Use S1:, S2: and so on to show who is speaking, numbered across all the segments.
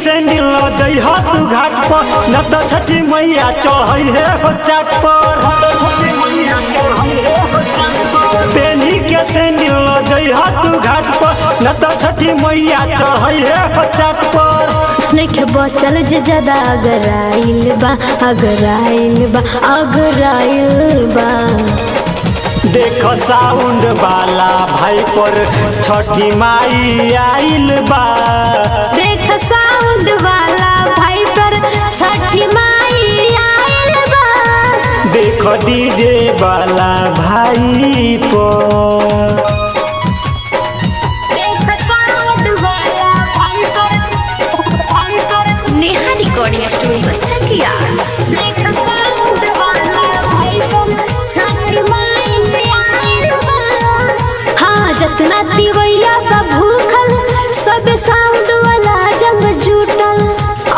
S1: Sandal ल जइहा तू घाट पर न तो छठी मैया चढ़ई है हो चाट पर। पेनी के सैंडल ल जइहा तू घाट पर न तो छठी मैया चढ़ई है हो चाट पर।
S2: नइखे बचल जे ज्यादा अगराइल बा अगराइल बा अगराइल बा।
S1: देख साउंड वाला भाई पर छठी माई आइल बा।
S2: देख साउंड वाला भाई पर छठी माई आइल बा।
S1: देख डीजे वाला भाई पर।
S2: देख साउंड वाला भाई पर नेहा रिकॉर्डिंग स्टूडियो चकिया। देख साउंड वाला भाई पर छठी माई आइल बा। हाँ जतना दिवैया बा भूखल सब साउंड वाला जंग जुटल।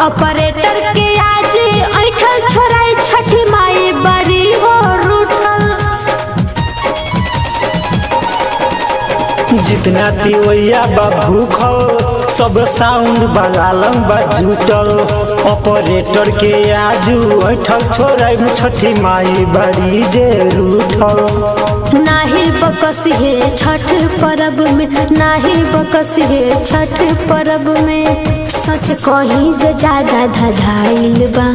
S2: ऑपरेटर के आज ऐठल छोराई छठी माई बड़ी हो रूठल।
S1: जितना दिवैया बा भूखल सब साउंड बगालम बा जुटल। ऑपरेटर के आजू ऐठल छोराई छठी माई बड़ी जे रूठल।
S2: नाही बकस है छठ परब में नाही बकस है छठ परब में। सच कहीं से ज्यादा धधाइल बा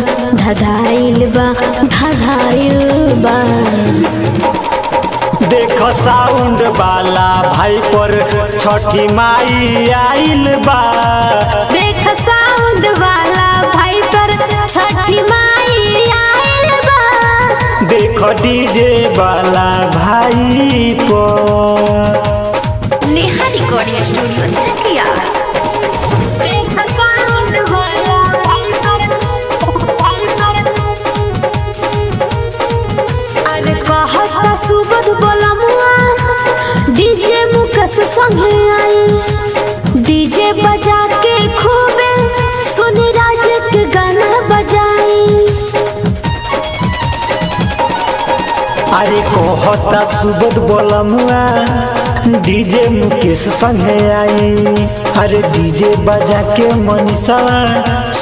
S2: धधाइल बा धधाइल बा।
S1: देख साउंड वाला भाई पर छठी माई आइल बा।
S2: देख साउंड वाला भाई पर छठी माई आइल बा।
S1: देख डीजे वाला भाई पर।
S2: नेहा रिकॉर्डिंग स्टूडियो चकिया। देख साउंड वाला भाई पर अरे कहता सुबोध बोला मुआ डीजे मुकेश संगे आई। डीजे बजा के खूबे सोनी राज के गाना बजाई।
S1: अरे कहता सुबोध बोलमुआ डीजे मुकेश संगे आई। अरे डीजे बजा के मनीषा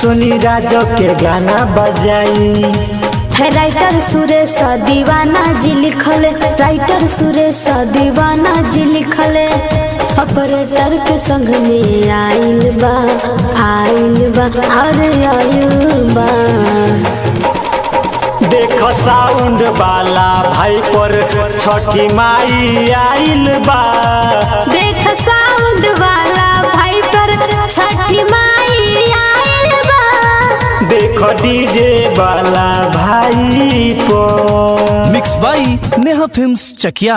S1: सोनी राज के गाना बजाई।
S2: है राइटर सुरेश दीवाना जी लिखले राइटर सुरेश दीवाना जी लिखले। ऑपरेटर के संग में आइल बा अरे आइल बा।
S1: देख साउंड वाला भाई पर छठी माई आइल बा।
S2: देख साउंड वाला भाई पर छठी माई आइल बा।
S1: देख डीजे वाला भाई पर।
S3: मिक्स बाई नेहा फिल्म्स चकिया।